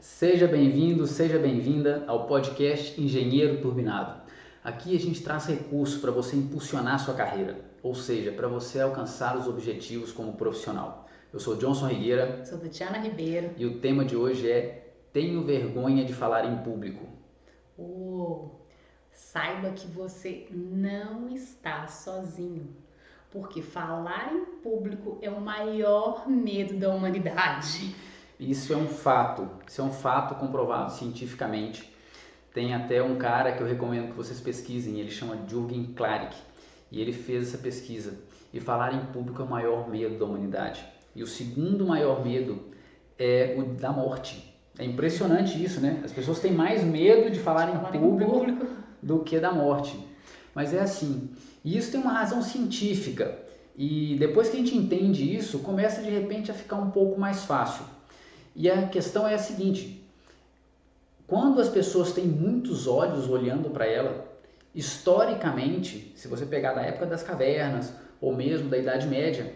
Seja bem-vindo, seja bem-vinda ao podcast Engenheiro Turbinado. Aqui a gente traz recursos para você impulsionar sua carreira, ou seja, para você alcançar os objetivos como profissional. Eu sou Johnson Rigueira. Sou Tatiana Ribeiro. E o tema de hoje é Tenho vergonha de falar em público. Saiba que você não está sozinho, porque falar em público é o maior medo da humanidade. Isso é um fato comprovado cientificamente. Tem até um cara que eu recomendo que vocês pesquisem, ele chama Jürgen Klarik, e ele fez essa pesquisa. E falar em público é o maior medo da humanidade. E o segundo maior medo é o da morte. É impressionante isso, né? As pessoas têm mais medo de falar em público do que da morte. Mas é assim. E isso tem uma razão científica. E depois que a gente entende isso, começa de repente a ficar um pouco mais fácil. E a questão é a seguinte: quando as pessoas têm muitos olhos olhando para ela, historicamente, se você pegar da época das cavernas ou mesmo da Idade Média,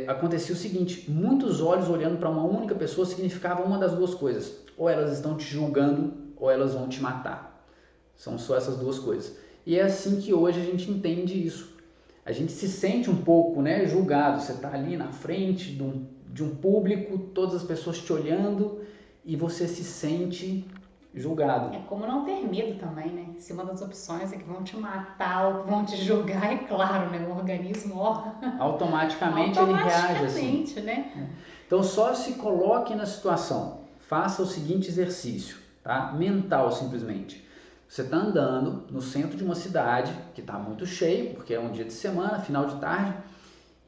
acontecia o seguinte: muitos olhos olhando para uma única pessoa significava uma das duas coisas: ou elas estão te julgando ou elas vão te matar. São só essas duas coisas. E é assim que hoje a gente entende isso. A gente se sente um pouco, né, julgado. Você está ali na frente de um público, todas as pessoas te olhando e você se sente julgado. É como não ter medo também, né? Se uma das opções é que vão te matar ou vão te julgar, é claro, né? O organismo automaticamente ele reage assim, né? Então só se coloque na situação, faça o seguinte exercício, tá? Mental simplesmente. Você está andando no centro de uma cidade que está muito cheio, porque é um dia de semana, final de tarde,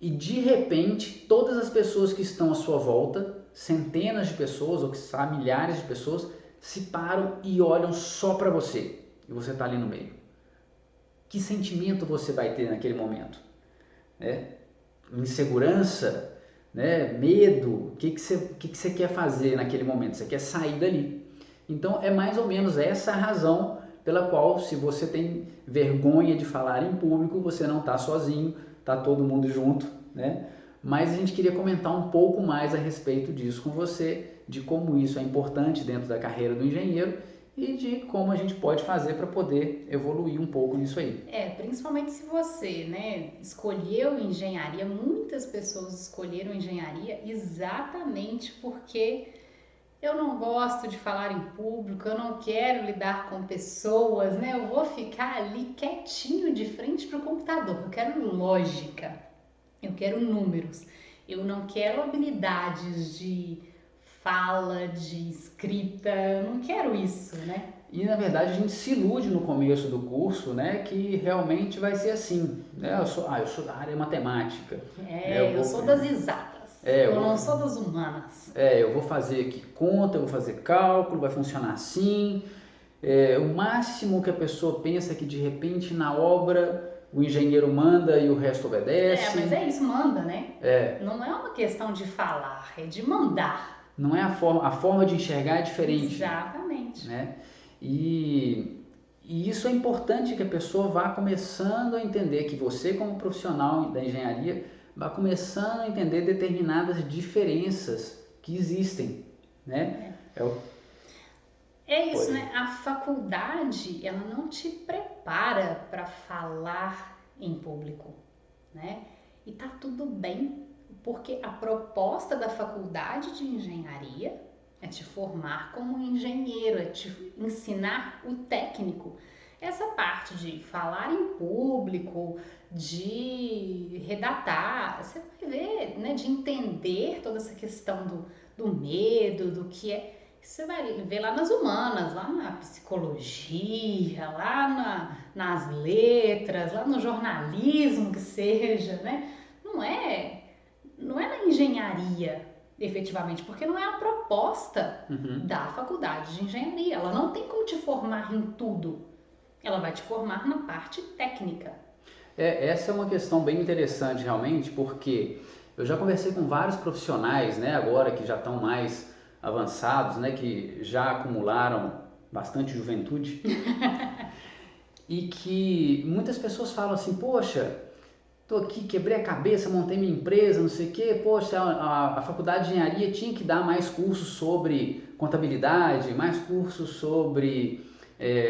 e de repente todas as pessoas que estão à sua volta, centenas de pessoas ou que são milhares de pessoas, se param e olham só para você e você está ali no meio. Que sentimento você vai ter naquele momento? Insegurança, né? Medo? O que você quer fazer naquele momento? Você quer sair dali. Então é mais ou menos essa a razão pela qual, se você tem vergonha de falar em público, você não está sozinho, está todo mundo junto, né? Mas a gente queria comentar um pouco mais a respeito disso com você, de como isso é importante dentro da carreira do engenheiro e de como a gente pode fazer para poder evoluir um pouco nisso aí. Principalmente se você, né, escolheu engenharia. Muitas pessoas escolheram engenharia exatamente porque eu não gosto de falar em público, eu não quero lidar com pessoas, né? Eu vou ficar ali quietinho de frente para o computador. Eu quero lógica, eu quero números, eu não quero habilidades de fala, de escrita, eu não quero isso, né? E na verdade a gente se ilude no começo do curso, né, que realmente vai ser assim, né? Eu sou da área matemática. Eu sou das exatas. Eu não sou das humanas. Eu vou fazer aqui conta, eu vou fazer cálculo, vai funcionar assim. O máximo que a pessoa pensa é que de repente na obra o engenheiro manda e o resto obedece. Mas é isso, manda, né? Não é uma questão de falar, é de mandar. Não é a forma de enxergar é diferente. Exatamente. Né? E isso é importante que a pessoa vá começando a entender, que você como profissional da engenharia vá começando a entender determinadas diferenças que existem, né? É isso, né? A faculdade, ela não te prepara para falar em público, né? E tá tudo bem, porque a proposta da faculdade de engenharia é te formar como engenheiro, é te ensinar o técnico. Essa parte de falar em público, de redatar, você vai ver, né? De entender toda essa questão do medo, do que é. Você vai ver lá nas humanas, lá na psicologia, nas letras, lá no jornalismo que seja, né? Não é na engenharia, efetivamente, porque não é a proposta da faculdade de engenharia. Ela não tem como te formar em tudo. Ela vai te formar na parte técnica. Essa é uma questão bem interessante realmente, porque eu já conversei com vários profissionais, né, agora que já estão mais avançados, né, que já acumularam bastante juventude e que muitas pessoas falam assim: poxa, tô aqui, quebrei a cabeça, montei minha empresa, não sei o quê, poxa, a faculdade de engenharia tinha que dar mais cursos sobre contabilidade, mais cursos sobre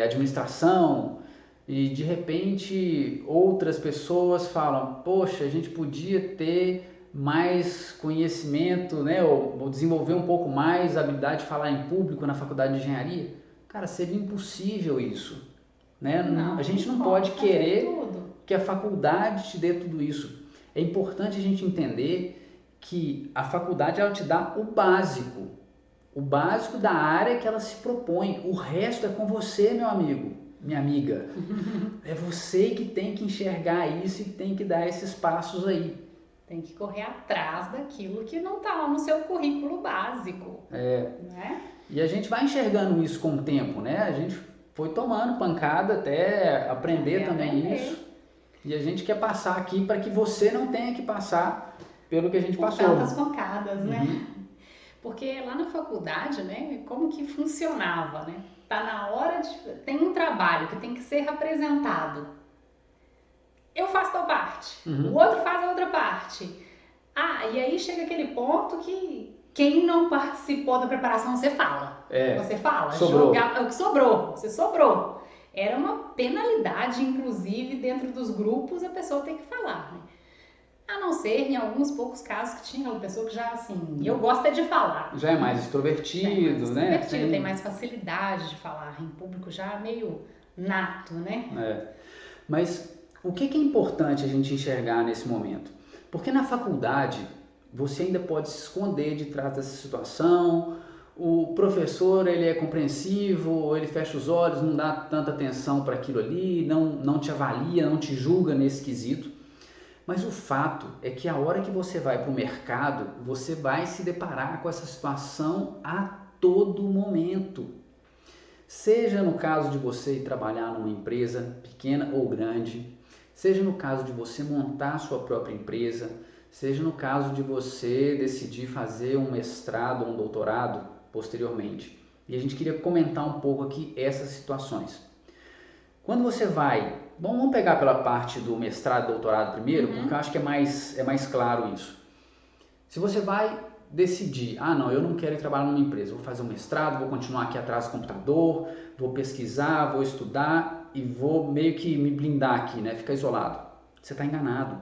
administração, e de repente outras pessoas falam, poxa, a gente podia ter mais conhecimento, né, ou desenvolver um pouco mais a habilidade de falar em público na faculdade de engenharia. Cara, seria impossível isso, né? A gente não pode querer que a faculdade te dê tudo isso. É importante a gente entender que a faculdade ela te dá o básico da área que ela se propõe. O resto é com você, meu amigo, minha amiga. É você que tem que enxergar isso e tem que dar esses passos aí. Tem que correr atrás daquilo que não está lá no seu currículo básico. Né? E a gente vai enxergando isso com o tempo, né? A gente foi tomando pancada até aprender também isso. E a gente quer passar aqui para que você não tenha que passar pelo que a gente passou. Tantas pancadas, né? Porque lá na faculdade, né, como que funcionava, né? Tá na hora de... Tem um trabalho que tem que ser apresentado. Eu faço tal parte, o outro faz a outra parte. E aí chega aquele ponto que quem não participou da preparação, você fala. Você fala. Sobrou. É o que sobrou. Você sobrou. Era uma penalidade, inclusive, dentro dos grupos, a pessoa tem que falar, né? A não ser em alguns poucos casos que tinha uma pessoa que já, assim, eu gosto de falar. Já é mais extrovertido, né? Tem mais facilidade de falar em público, já meio nato, né? Mas o que é importante a gente enxergar nesse momento? Porque na faculdade você ainda pode se esconder de trás dessa situação, o professor ele é compreensivo, ele fecha os olhos, não dá tanta atenção para aquilo ali, não te avalia, não te julga nesse quesito. Mas o fato é que a hora que você vai para o mercado, você vai se deparar com essa situação a todo momento. Seja no caso de você ir trabalhar numa empresa pequena ou grande, seja no caso de você montar a sua própria empresa, seja no caso de você decidir fazer um mestrado ou um doutorado posteriormente. E a gente queria comentar um pouco aqui essas situações. Quando você vai... Vamos pegar pela parte do mestrado e doutorado primeiro, porque eu acho que é mais claro isso. Se você vai decidir, não, eu não quero ir trabalhar numa empresa, vou fazer um mestrado, vou continuar aqui atrás do computador, vou pesquisar, vou estudar e vou meio que me blindar aqui, né? Ficar isolado. Você está enganado,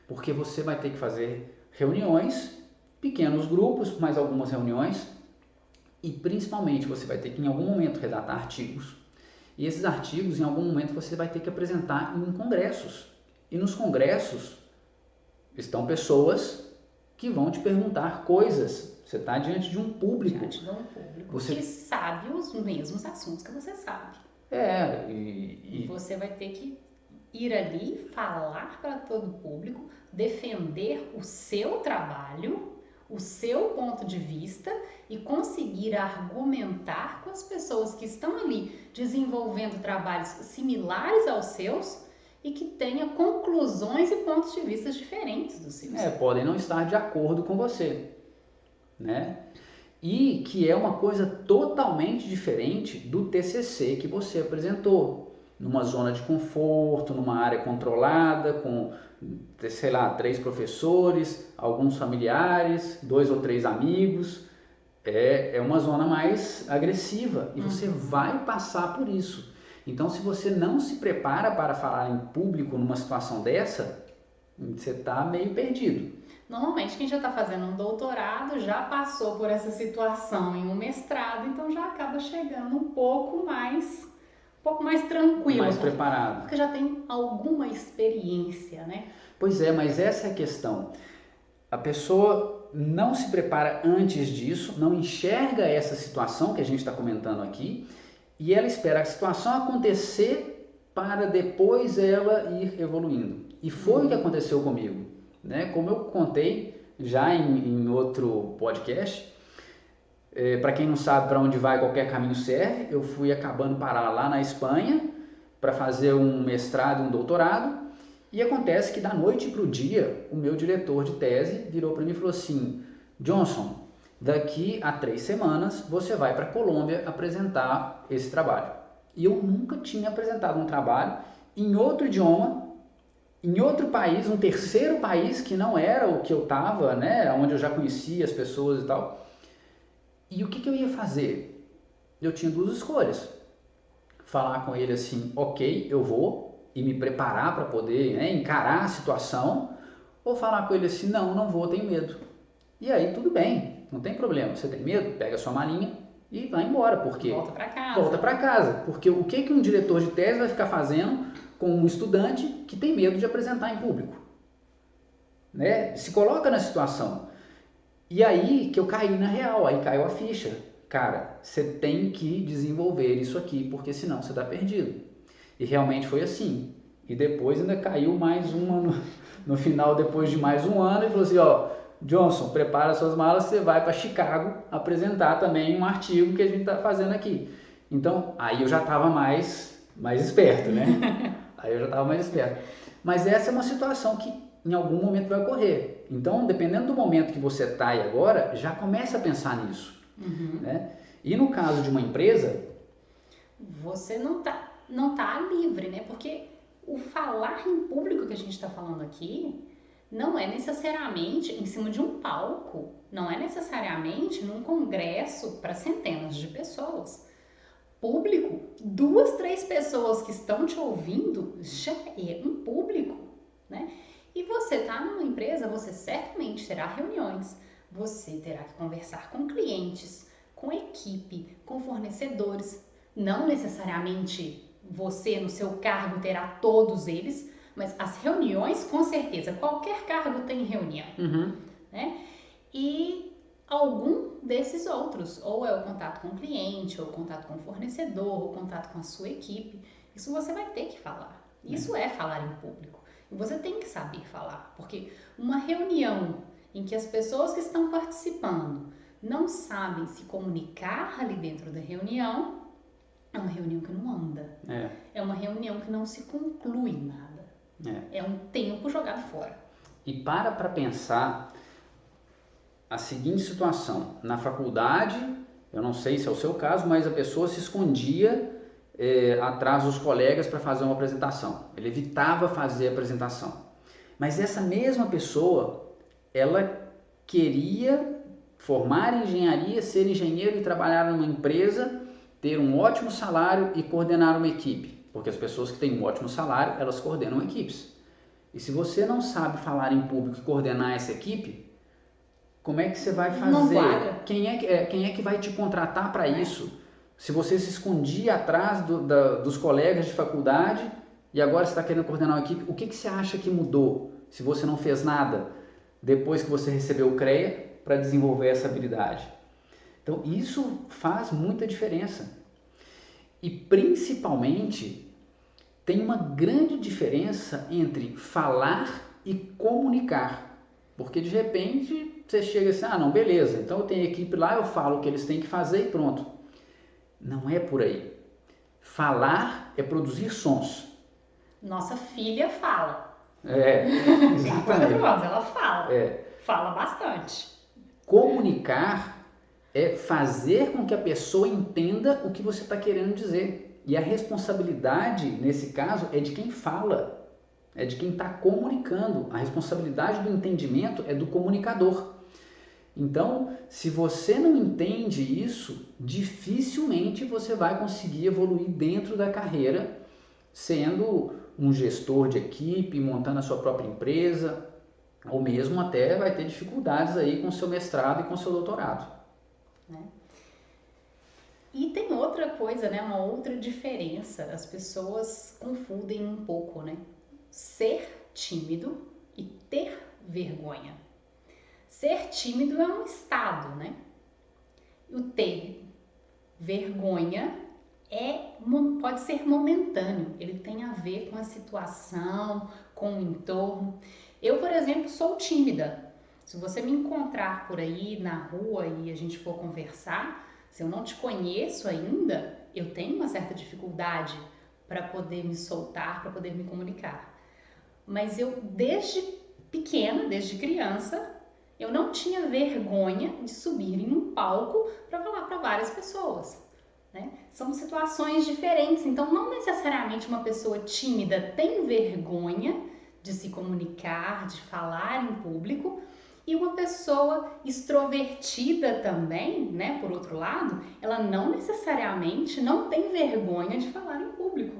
porque você vai ter que fazer reuniões, pequenos grupos, mais algumas reuniões, e principalmente você vai ter que em algum momento redatar artigos. E esses artigos, em algum momento, você vai ter que apresentar em congressos. E nos congressos estão pessoas que vão te perguntar coisas. Você está diante de um público. Diante de um público que sabe os mesmos assuntos que você sabe. E você vai ter que ir ali, falar para todo o público, defender o seu trabalho, o seu ponto de vista e conseguir argumentar com as pessoas que estão ali desenvolvendo trabalhos similares aos seus e que tenha conclusões e pontos de vista diferentes dos seus. Podem não estar de acordo com você, né? E que é uma coisa totalmente diferente do TCC que você apresentou, numa zona de conforto, numa área controlada, com, sei lá, 3 professores, alguns familiares, 2 ou 3 amigos. É uma zona mais agressiva e você vai passar por isso. Então, se você não se prepara para falar em público numa situação dessa, você está meio perdido. Normalmente, quem já está fazendo um doutorado já passou por essa situação em um mestrado, então já acaba chegando um pouco mais tranquilo. Mais preparado. Porque já tem alguma experiência, né? Pois é, mas essa é a questão. A pessoa não se prepara antes disso, não enxerga essa situação que a gente está comentando aqui e ela espera a situação acontecer para depois ela ir evoluindo. E foi o que aconteceu comigo, né? Como eu contei já em outro podcast, para quem não sabe para onde vai qualquer caminho serve, eu fui acabando parar lá na Espanha para fazer um mestrado e um doutorado. E acontece que da noite para o dia, o meu diretor de tese virou para mim e falou assim: Johnson, daqui a 3 semanas você vai para a Colômbia apresentar esse trabalho. E eu nunca tinha apresentado um trabalho em outro idioma em outro país, um terceiro país que não era o que eu estava, né, onde eu já conhecia as pessoas e tal. E o que eu ia fazer? Eu tinha duas escolhas. Falar com ele assim, ok, eu vou, e me preparar para poder, né, encarar a situação, ou falar com ele assim, não, não vou, tenho medo. E aí tudo bem, não tem problema. Você tem medo? Pega a sua malinha e vai embora. Por quê? Volta para casa. Volta para casa. Porque o que um diretor de tese vai ficar fazendo com um estudante que tem medo de apresentar em público? Né? Se coloca na situação. E aí que eu caí na real, aí caiu a ficha. Cara, você tem que desenvolver isso aqui, porque senão você está perdido. E realmente foi assim. E depois ainda caiu mais uma no final, depois de mais um ano, e falou assim, ó, Johnson, prepara suas malas, você vai para Chicago apresentar também um artigo que a gente está fazendo aqui. Então, aí eu já estava mais esperto, né? Aí eu já estava mais esperto. Mas essa é uma situação que em algum momento vai ocorrer. Então, dependendo do momento que você está aí agora, já comece a pensar nisso. Né? E no caso de uma empresa... Você não tá livre, né? Porque o falar em público que a gente está falando aqui não é necessariamente em cima de um palco, não é necessariamente num congresso para centenas de pessoas. Público, 2, 3 pessoas que estão te ouvindo já é um público, né? E você está numa empresa, você certamente terá reuniões, você terá que conversar com clientes, com equipe, com fornecedores. Não necessariamente você no seu cargo terá todos eles, mas as reuniões, com certeza, qualquer cargo tem reunião, né? E algum desses outros, ou é o contato com o cliente, ou o contato com o fornecedor, ou o contato com a sua equipe, isso você vai ter que falar. Isso é falar em público. E você tem que saber falar, porque uma reunião em que as pessoas que estão participando não sabem se comunicar ali dentro da reunião, é uma reunião que não anda. É uma reunião que não se conclui nada. É um tempo jogado fora. E para pensar a seguinte situação. Na faculdade, eu não sei se é o seu caso, mas a pessoa se escondia atrás dos colegas para fazer uma apresentação. Ele evitava fazer a apresentação. Mas essa mesma pessoa, ela queria formar em engenharia, ser engenheiro e trabalhar numa empresa, ter um ótimo salário e coordenar uma equipe. Porque as pessoas que têm um ótimo salário, elas coordenam equipes. E se você não sabe falar em público e coordenar essa equipe, como é que você vai fazer? Não guarda. Quem é que vai te contratar para isso? Se você se escondia atrás dos colegas de faculdade e agora você está querendo coordenar uma equipe, o que você acha que mudou se você não fez nada depois que você recebeu o CREA para desenvolver essa habilidade? Então, isso faz muita diferença. E, principalmente, tem uma grande diferença entre falar e comunicar. Porque, de repente, você chega assim, não, beleza, então eu tenho equipe lá, eu falo o que eles têm que fazer e pronto. Não é por aí. Falar é produzir sons. Nossa filha fala. Exatamente. 4 anos, ela fala. Fala bastante. Comunicar é fazer com que a pessoa entenda o que você está querendo dizer. E a responsabilidade, nesse caso, é de quem fala. É de quem está comunicando. A responsabilidade do entendimento é do comunicador. Então, se você não entende isso, dificilmente você vai conseguir evoluir dentro da carreira, sendo um gestor de equipe, montando a sua própria empresa, ou mesmo até vai ter dificuldades aí com o seu mestrado e com o seu doutorado. E tem outra coisa, né? Uma outra diferença. As pessoas confundem um pouco, né? Ser tímido e ter vergonha. Ser tímido é um estado, né? O ter vergonha pode ser momentâneo. Ele tem a ver com a situação, com o entorno. Eu, por exemplo, sou tímida. Se você me encontrar por aí na rua e a gente for conversar, se eu não te conheço ainda, eu tenho uma certa dificuldade para poder me soltar, para poder me comunicar. Mas eu, desde pequena, desde criança, eu não tinha vergonha de subir em um palco para falar para várias pessoas. Né? São situações diferentes, então não necessariamente uma pessoa tímida tem vergonha de se comunicar, de falar em público. E uma pessoa extrovertida também, né, por outro lado, ela não necessariamente não tem vergonha de falar em público.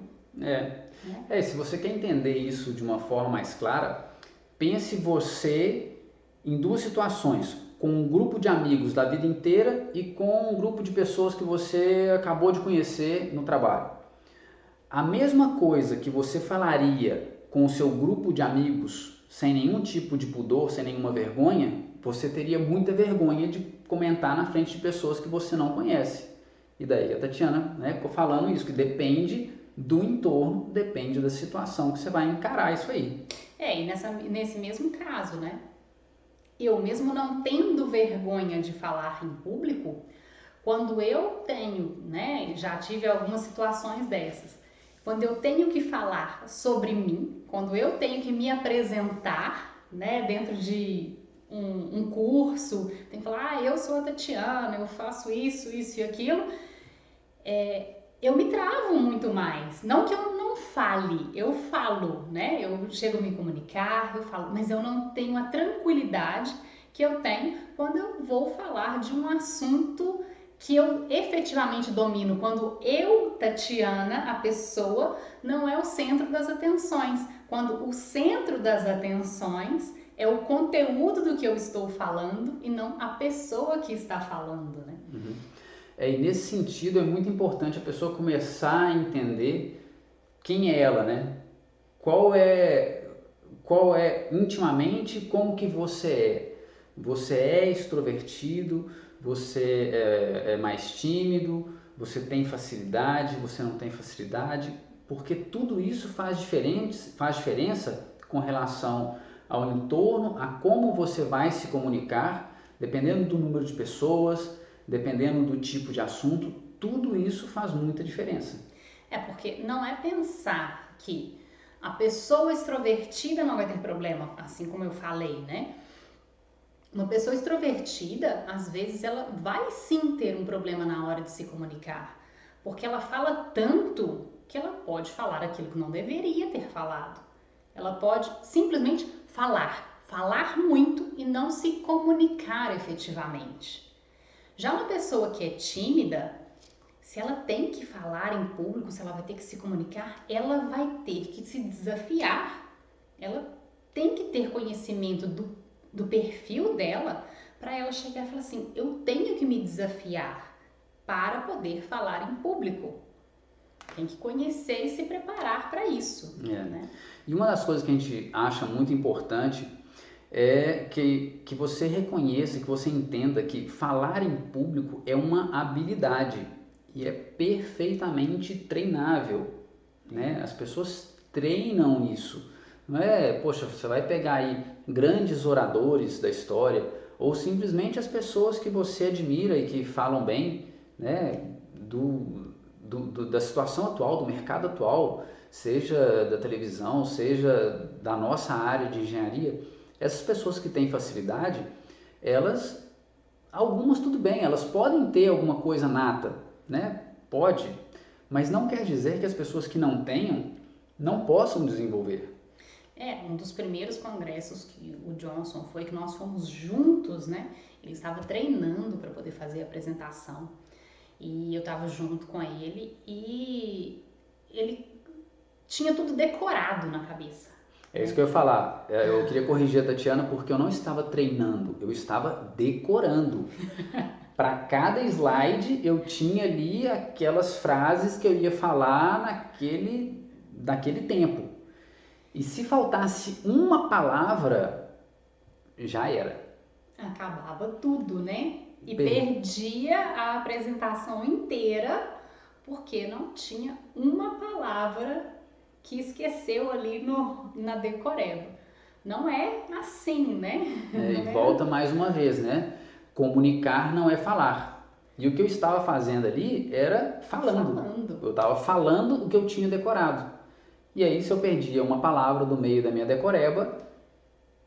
Se você quer entender isso de uma forma mais clara, pense você em duas situações, com um grupo de amigos da vida inteira e com um grupo de pessoas que você acabou de conhecer no trabalho. A mesma coisa que você falaria com o seu grupo de amigos sem nenhum tipo de pudor, sem nenhuma vergonha, você teria muita vergonha de comentar na frente de pessoas que você não conhece. E daí a Tatiana, né, ficou falando isso, que depende do entorno, depende da situação que você vai encarar isso aí. E nesse mesmo caso, né? Eu mesmo não tendo vergonha de falar em público, quando eu tenho, né, já tive algumas situações dessas, quando eu tenho que falar sobre mim, quando eu tenho que me apresentar, né, dentro de um curso, tem que falar, eu sou a Tatiana, eu faço isso e aquilo, eu me travo muito mais. Não que eu não fale, eu falo, né? Eu chego a me comunicar, eu falo, mas eu não tenho a tranquilidade que eu tenho quando eu vou falar de um assunto que eu efetivamente domino. Quando eu, Tatiana, a pessoa, não é o centro das atenções. Quando o centro das atenções é o conteúdo do que eu estou falando e não a pessoa que está falando, né? Uhum. E nesse sentido é muito importante a pessoa começar a entender quem é ela, né? Qual é intimamente como que você é. Você é extrovertido, você é mais tímido, você tem facilidade, você não tem facilidade, porque tudo isso faz diferença com relação ao entorno, a como você vai se comunicar, dependendo do número de pessoas, dependendo do tipo de assunto, tudo isso faz muita diferença. Porque não é pensar que a pessoa extrovertida não vai ter problema, assim como eu falei, né? Uma pessoa extrovertida, às vezes, ela vai sim ter um problema na hora de se comunicar, porque ela fala tanto que ela pode falar aquilo que não deveria ter falado. Ela pode simplesmente falar muito e não se comunicar efetivamente. Já uma pessoa que é tímida, se ela tem que falar em público, se ela vai ter que se comunicar, ela vai ter que se desafiar. Ela tem que ter conhecimento do perfil dela para ela chegar e falar assim, eu tenho que me desafiar para poder falar em público. Tem que conhecer e se preparar para isso. Né? E uma das coisas que a gente acha muito importante é que você reconheça, que você entenda que falar em público é uma habilidade e é perfeitamente treinável, né? As pessoas treinam isso. Não é, poxa, você vai pegar aí grandes oradores da história ou simplesmente as pessoas que você admira e que falam bem, né, da situação atual, do mercado atual, seja da televisão, seja da nossa área de engenharia. Essas pessoas que têm facilidade, algumas tudo bem, elas podem ter alguma coisa nata, né? Pode, mas não quer dizer que as pessoas que não tenham não possam desenvolver. Um dos primeiros congressos que o Johnson foi, que nós fomos juntos, né? Ele estava treinando para poder fazer a apresentação e eu estava junto com ele e ele tinha tudo decorado na cabeça. É isso que eu ia falar. Eu queria corrigir a Tatiana porque eu não estava treinando, eu estava decorando. Para cada slide eu tinha ali aquelas frases que eu ia falar naquele tempo. E se faltasse uma palavra, já era. Acabava tudo, né? E perdia a apresentação inteira porque não tinha uma palavra que esqueceu ali na decoreba. Não é assim, né? E volta mais uma vez, né? Comunicar não é falar. E o que eu estava fazendo ali era falando. Eu estava falando o que eu tinha decorado. E aí, se eu perdia uma palavra do meio da minha decoreba,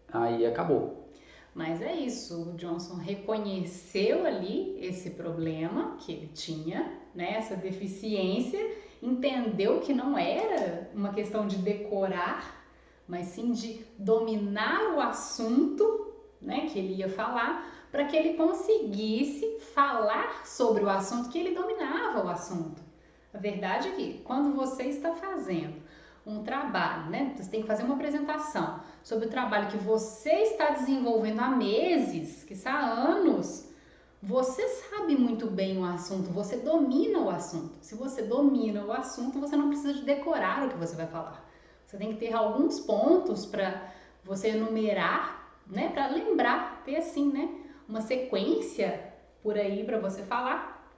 aí acabou. Mas é isso, o Johnson reconheceu ali esse problema que ele tinha, né, essa deficiência, entendeu que não era uma questão de decorar, mas sim de dominar o assunto, né, que ele ia falar, para que ele conseguisse falar sobre o assunto, que ele dominava o assunto. A verdade é que quando você está fazendo um trabalho, né, você tem que fazer uma apresentação sobre o trabalho que você está desenvolvendo há meses, que há anos, você sabe muito bem o assunto, você domina o assunto. Se você domina o assunto, você não precisa de decorar o que você vai falar. Você tem que ter alguns pontos para você enumerar, né, para lembrar, ter assim, né, uma sequência por aí para você falar,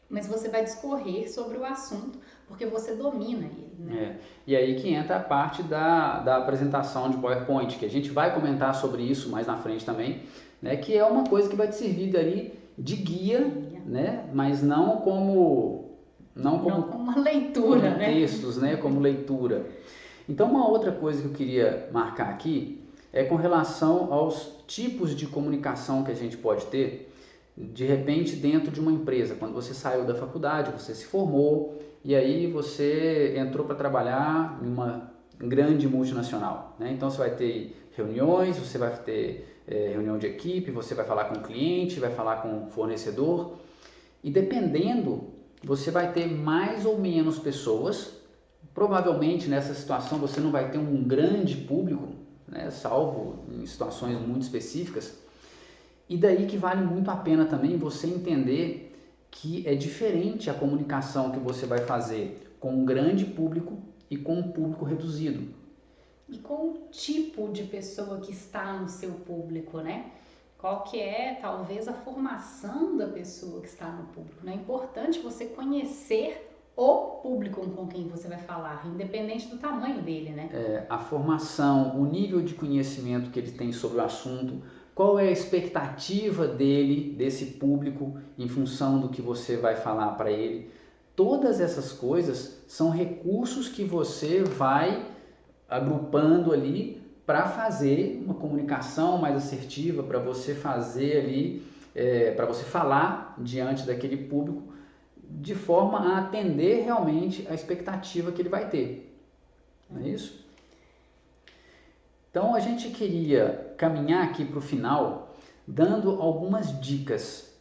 mas você vai discorrer sobre o assunto porque você domina ele, né? E aí que entra a parte da apresentação de PowerPoint, que a gente vai comentar sobre isso mais na frente também, né, que é uma coisa que vai te servir ali de guia, né, mas não como uma leitura, como textos, né, como leitura. Então, uma outra coisa que eu queria marcar aqui é com relação aos tipos de comunicação que a gente pode ter, de repente, dentro de uma empresa. Quando você saiu da faculdade, você se formou e aí você entrou para trabalhar em uma grande multinacional, né? Então, você vai ter reuniões, você vai ter reunião de equipe, você vai falar com o cliente, vai falar com o fornecedor e dependendo, você vai ter mais ou menos pessoas. Provavelmente nessa situação você não vai ter um grande público, né, salvo em situações muito específicas. E daí que vale muito a pena também você entender que é diferente a comunicação que você vai fazer com um grande público e com um público reduzido. E com o tipo de pessoa que está no seu público, né? Qual que é, talvez, a formação da pessoa que está no público, né? É importante você conhecer o público com quem você vai falar, independente do tamanho dele, né? A formação, o nível de conhecimento que ele tem sobre o assunto, qual é a expectativa dele, desse público, em função do que você vai falar para ele. Todas essas coisas são recursos que você vai agrupando ali para fazer uma comunicação mais assertiva, para você fazer ali, para você falar diante daquele público de forma a atender realmente a expectativa que ele vai ter. Não é isso? Então a gente queria caminhar aqui para o final dando algumas dicas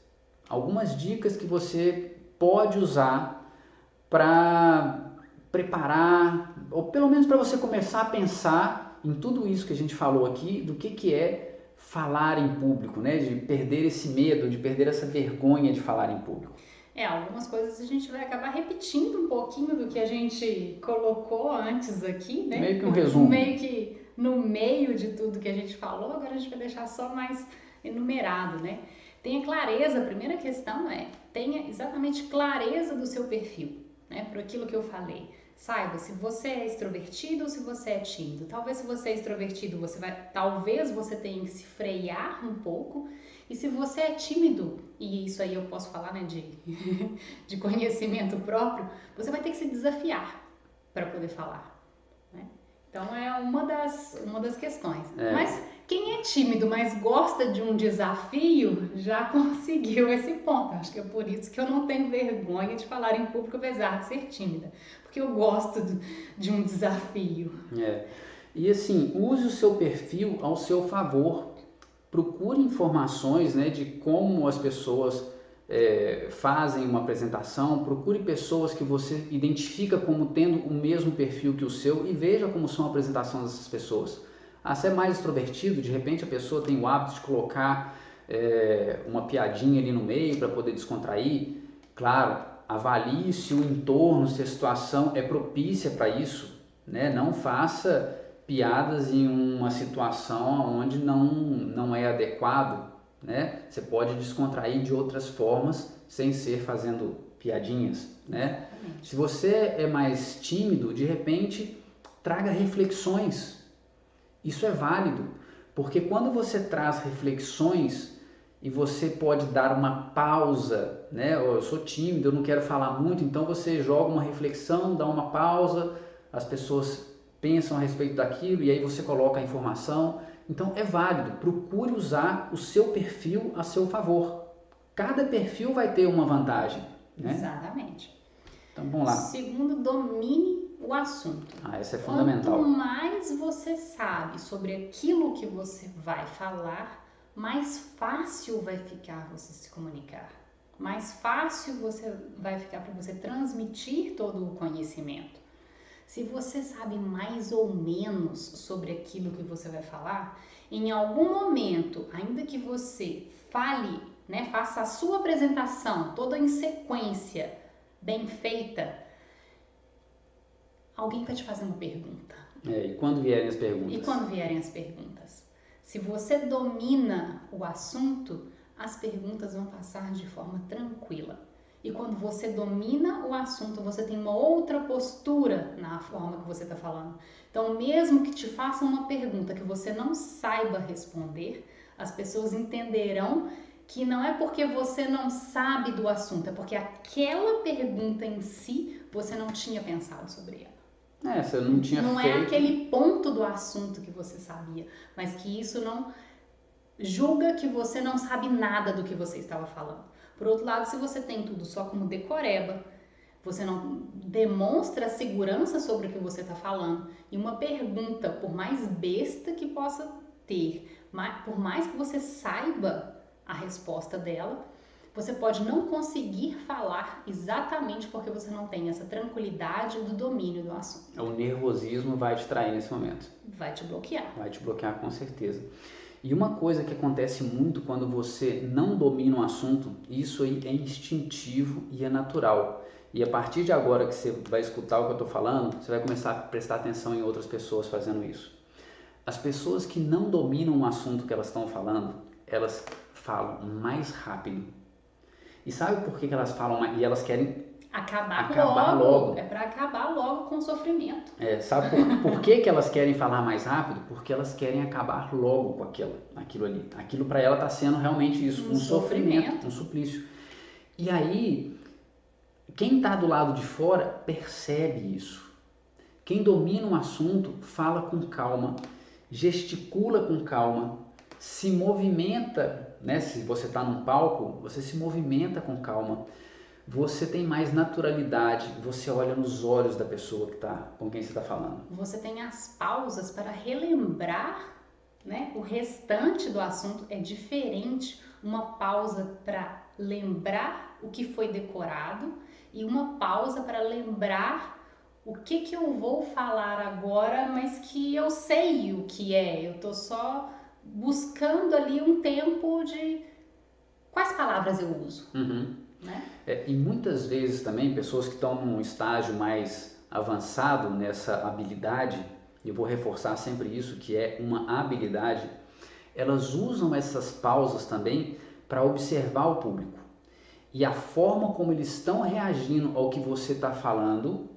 que você pode usar para preparar, ou pelo menos para você começar a pensar em tudo isso que a gente falou aqui, do que é falar em público, né? De perder esse medo, de perder essa vergonha de falar em público. Algumas coisas a gente vai acabar repetindo um pouquinho do que a gente colocou antes aqui, né? Meio que um resumo. Meio que no meio de tudo que a gente falou, agora a gente vai deixar só mais enumerado, né? Tenha clareza, a primeira questão tenha exatamente clareza do seu perfil, né? Por aquilo que eu falei. Saiba se você é extrovertido ou se você é tímido. Talvez se você é extrovertido, talvez você tenha que se frear um pouco. E se você é tímido, e isso aí eu posso falar, né, de conhecimento próprio, você vai ter que se desafiar para poder falar, né? Então é uma das questões. Mas quem é tímido, mas gosta de um desafio, já conseguiu esse ponto. Acho que é por isso que eu não tenho vergonha de falar em público, apesar de ser tímida. Porque eu gosto de um desafio. E assim, use o seu perfil ao seu favor. Procure informações, né, de como as pessoas fazem uma apresentação, procure pessoas que você identifica como tendo o mesmo perfil que o seu e veja como são a apresentação dessas pessoas. Se é mais extrovertido, de repente a pessoa tem o hábito de colocar uma piadinha ali no meio para poder descontrair. Claro, avalie se o entorno, se a situação é propícia para isso, né? Não faça piadas em uma situação onde não é adequado, né? Você pode descontrair de outras formas sem ser fazendo piadinhas, né? Se você é mais tímido, de repente traga reflexões. Isso é válido, porque quando você traz reflexões e você pode dar uma pausa, né? Eu sou tímido, eu não quero falar muito, então você joga uma reflexão, dá uma pausa, as pessoas pensam a respeito daquilo e aí você coloca a informação. Então é válido, procure usar o seu perfil a seu favor. Cada perfil vai ter uma vantagem, né? Exatamente. Então vamos lá. Segundo, domine o assunto. Essa é fundamental. Quanto mais você sabe sobre aquilo que você vai falar, mais fácil vai ficar você se comunicar. Mais fácil vai ficar para você transmitir todo o conhecimento. Se você sabe mais ou menos sobre aquilo que você vai falar, em algum momento, ainda que você fale, né, faça a sua apresentação toda em sequência, bem feita, alguém vai te fazer uma pergunta. E quando vierem as perguntas? Se você domina o assunto, as perguntas vão passar de forma tranquila. E quando você domina o assunto, você tem uma outra postura na forma que você está falando. Então, mesmo que te façam uma pergunta que você não saiba responder, as pessoas entenderão que não é porque você não sabe do assunto, é porque aquela pergunta em si, você não tinha pensado sobre ela. Você não tinha Não feito... é aquele ponto do assunto que você sabia, mas que isso não julga que você não sabe nada do que você estava falando. Por outro lado, se você tem tudo só como decoreba, você não demonstra segurança sobre o que você está falando, e uma pergunta, por mais besta que possa ter, por mais que você saiba a resposta dela, você pode não conseguir falar exatamente porque você não tem essa tranquilidade do domínio do assunto. O nervosismo vai te trair nesse momento. Vai te bloquear. Vai te bloquear com certeza. E uma coisa que acontece muito quando você não domina um assunto, isso aí é instintivo e é natural. E a partir de agora que você vai escutar o que eu estou falando, você vai começar a prestar atenção em outras pessoas fazendo isso. As pessoas que não dominam um assunto que elas estão falando, elas falam mais rápido. E sabe por que elas falam mais? E elas querem acabar logo. É para acabar logo com o sofrimento. Sabe por que elas querem falar mais rápido? Porque elas querem acabar logo com aquilo ali. Aquilo para ela está sendo realmente isso, um sofrimento, um suplício. E aí, quem está do lado de fora percebe isso. Quem domina um assunto fala com calma, gesticula com calma, se movimenta, né? Se você está num palco, você se movimenta com calma. Você tem mais naturalidade, você olha nos olhos da pessoa com quem você está falando. Você tem as pausas para relembrar, né? O restante do assunto é diferente. Uma pausa para lembrar o que foi decorado e uma pausa para lembrar o que eu vou falar agora, mas que eu sei o que é. Eu estou só buscando ali um tempo de quais palavras eu uso. Né? E muitas vezes também pessoas que estão num estágio mais avançado nessa habilidade, e eu vou reforçar sempre isso, que é uma habilidade, elas usam essas pausas também para observar o público. E a forma como eles estão reagindo ao que você está falando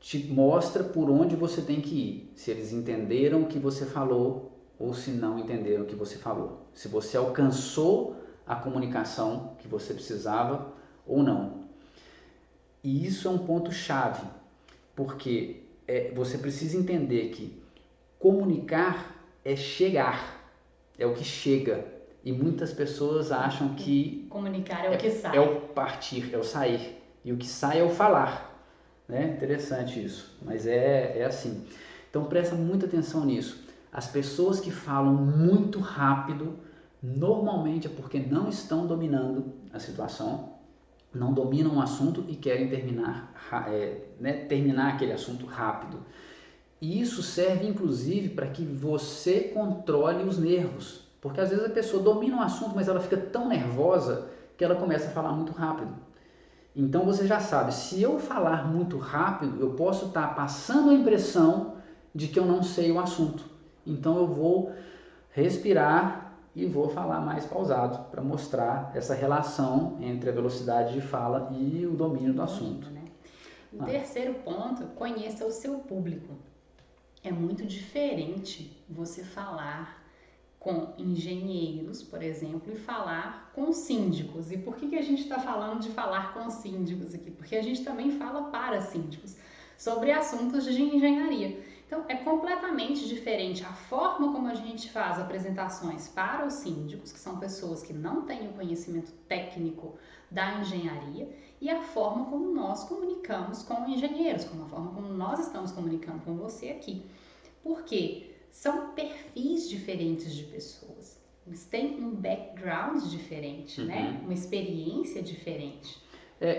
te mostra por onde você tem que ir. Se eles entenderam o que você falou ou se não entenderam o que você falou. Se você alcançou a comunicação que você precisava ou não. E isso é um ponto chave, porque você precisa entender que comunicar é chegar, é o que chega. E muitas pessoas acham que comunicar é o que sai. É o partir, é o sair. E o que sai é o falar. Né? Interessante isso, mas é assim. Então presta muita atenção nisso. As pessoas que falam muito rápido, normalmente é porque não estão dominando a situação, não dominam o assunto e querem terminar aquele assunto rápido. E isso serve inclusive para que você controle os nervos, porque às vezes a pessoa domina um assunto, mas ela fica tão nervosa que ela começa a falar muito rápido. Então você já sabe, se eu falar muito rápido, eu posso estar passando a impressão de que eu não sei o assunto. Então eu vou respirar e vou falar mais pausado para mostrar essa relação entre a velocidade de fala e o domínio do assunto. Né? O terceiro ponto, conheça o seu público. É muito diferente você falar com engenheiros, por exemplo, e falar com síndicos. E por que a gente está falando de falar com síndicos aqui? Porque a gente também fala para síndicos sobre assuntos de engenharia. Então, é completamente diferente a forma como a gente faz apresentações para os síndicos, que são pessoas que não têm o conhecimento técnico da engenharia e a forma como nós comunicamos com engenheiros, como a forma como nós estamos comunicando com você aqui. Porque são perfis diferentes de pessoas. Eles têm um background diferente, né? Uma experiência diferente.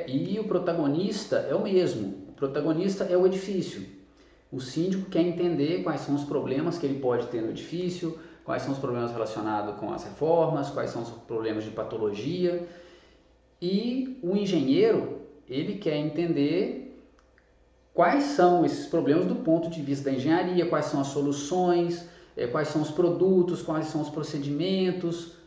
E o protagonista é o mesmo. O protagonista é o edifício. O síndico quer entender quais são os problemas que ele pode ter no edifício, quais são os problemas relacionados com as reformas, quais são os problemas de patologia. E o engenheiro, ele quer entender quais são esses problemas do ponto de vista da engenharia, quais são as soluções, quais são os produtos, quais são os procedimentos,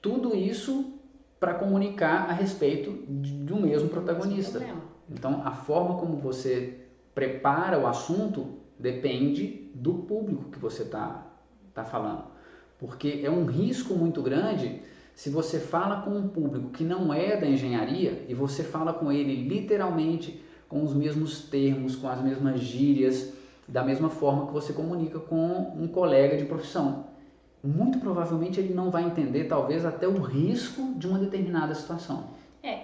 tudo isso para comunicar a respeito do mesmo protagonista. Então, a forma como você prepara o assunto depende do público que você está falando, porque é um risco muito grande se você fala com um público que não é da engenharia e você fala com ele literalmente com os mesmos termos, com as mesmas gírias, da mesma forma que você comunica com um colega de profissão. Muito provavelmente ele não vai entender, talvez, até o risco de uma determinada situação.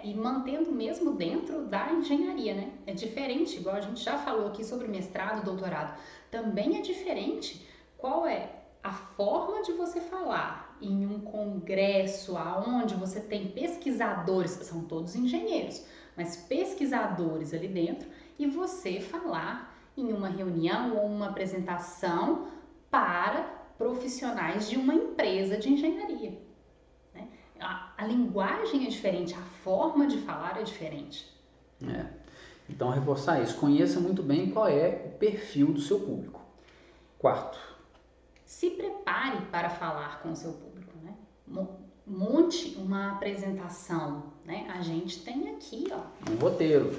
E mantendo mesmo dentro da engenharia, né? É diferente, igual a gente já falou aqui sobre mestrado, doutorado. Também é diferente qual é a forma de você falar em um congresso aonde você tem pesquisadores, são todos engenheiros, mas pesquisadores ali dentro, e você falar em uma reunião ou uma apresentação para profissionais de uma empresa de engenharia. Né? A linguagem é diferente, a forma de falar é diferente. Então, reforçar isso. Conheça muito bem qual é o perfil do seu público. Quarto. Se prepare para falar com o seu público, né? Monte uma apresentação, né? A gente tem aqui, ó, um roteiro.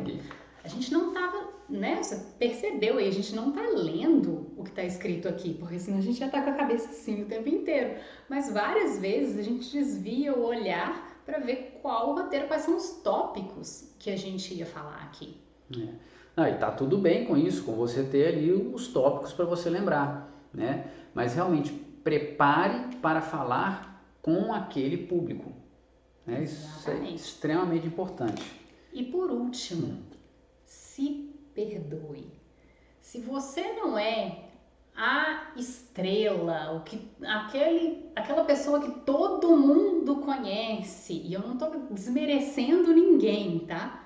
Okay. A gente não estava, né? Você percebeu aí, a gente não está lendo o que está escrito aqui, porque senão a gente já está com a cabeça assim o tempo inteiro. Mas várias vezes a gente desvia o olhar para ver qual o roteiro, quais são os tópicos que a gente ia falar aqui. E tá tudo bem com isso, com você ter ali os tópicos para você lembrar, né? Mas realmente prepare para falar com aquele público, né? Isso é extremamente importante. E por último, se perdoe. Se você não é a estrela, aquela pessoa que todo mundo conhece, e eu não estou desmerecendo ninguém, tá?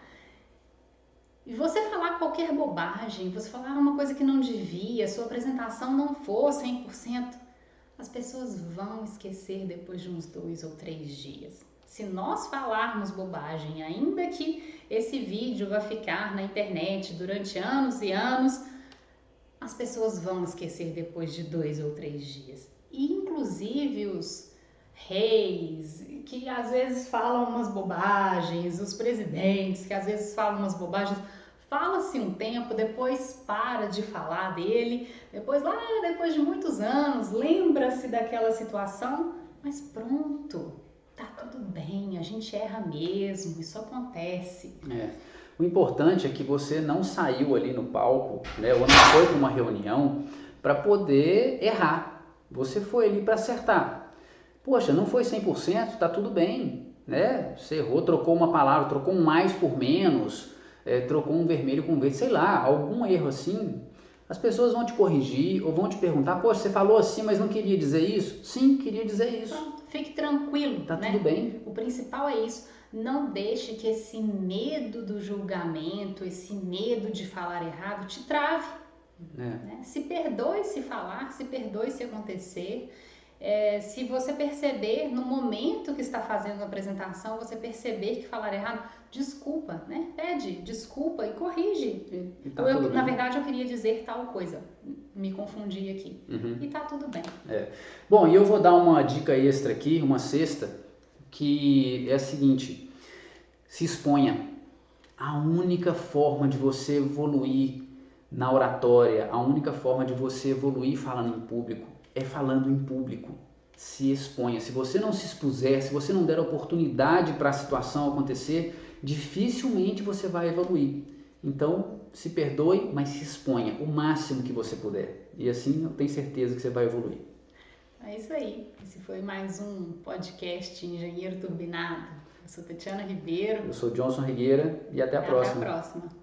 E você falar qualquer bobagem, você falar uma coisa que não devia, sua apresentação não for 100%, as pessoas vão esquecer depois de uns 2 ou 3 dias. Se nós falarmos bobagem, ainda que esse vídeo vai ficar na internet durante anos e anos, as pessoas vão esquecer depois de 2 ou 3 dias. E inclusive os reis, que às vezes falam umas bobagens, os presidentes, que às vezes falam umas bobagens, fala-se um tempo, depois para de falar dele, depois depois de muitos anos, lembra-se daquela situação, mas pronto, tá tudo bem, a gente erra mesmo, isso acontece. O importante é que você não saiu ali no palco, né, ou não foi para uma reunião para poder errar. Você foi ali para acertar. Poxa, não foi 100%, tá tudo bem, né? Você errou, trocou uma palavra, trocou um mais por menos, trocou um vermelho com verde, sei lá, algum erro assim. As pessoas vão te corrigir ou vão te perguntar, poxa, você falou assim, mas não queria dizer isso? Sim, queria dizer isso. Pronto, fique tranquilo, tá né? Tudo bem. O principal é isso. Não deixe que esse medo do julgamento, esse medo de falar errado te trave. Né? Se perdoe se falar, se perdoe se acontecer. Se você perceber no momento que está fazendo a apresentação, você perceber que falar errado, desculpa, né? Pede desculpa e corrige. Na verdade, eu queria dizer tal coisa. Me confundi aqui. E tá tudo bem. Bom, e eu vou dar uma dica extra aqui, uma sexta, que é a seguinte: se exponha. A única forma de você evoluir na oratória, a única forma de você evoluir falando em público é falando em público. Se exponha. Se você não se expuser, se você não der oportunidade para a situação acontecer, dificilmente você vai evoluir. Então, se perdoe, mas se exponha o máximo que você puder. E assim eu tenho certeza que você vai evoluir. É isso aí. Esse foi mais um podcast Engenheiro Turbinado. Eu sou Tatiana Ribeiro. Eu sou Johnson Rigueira e até a próxima. Até a próxima.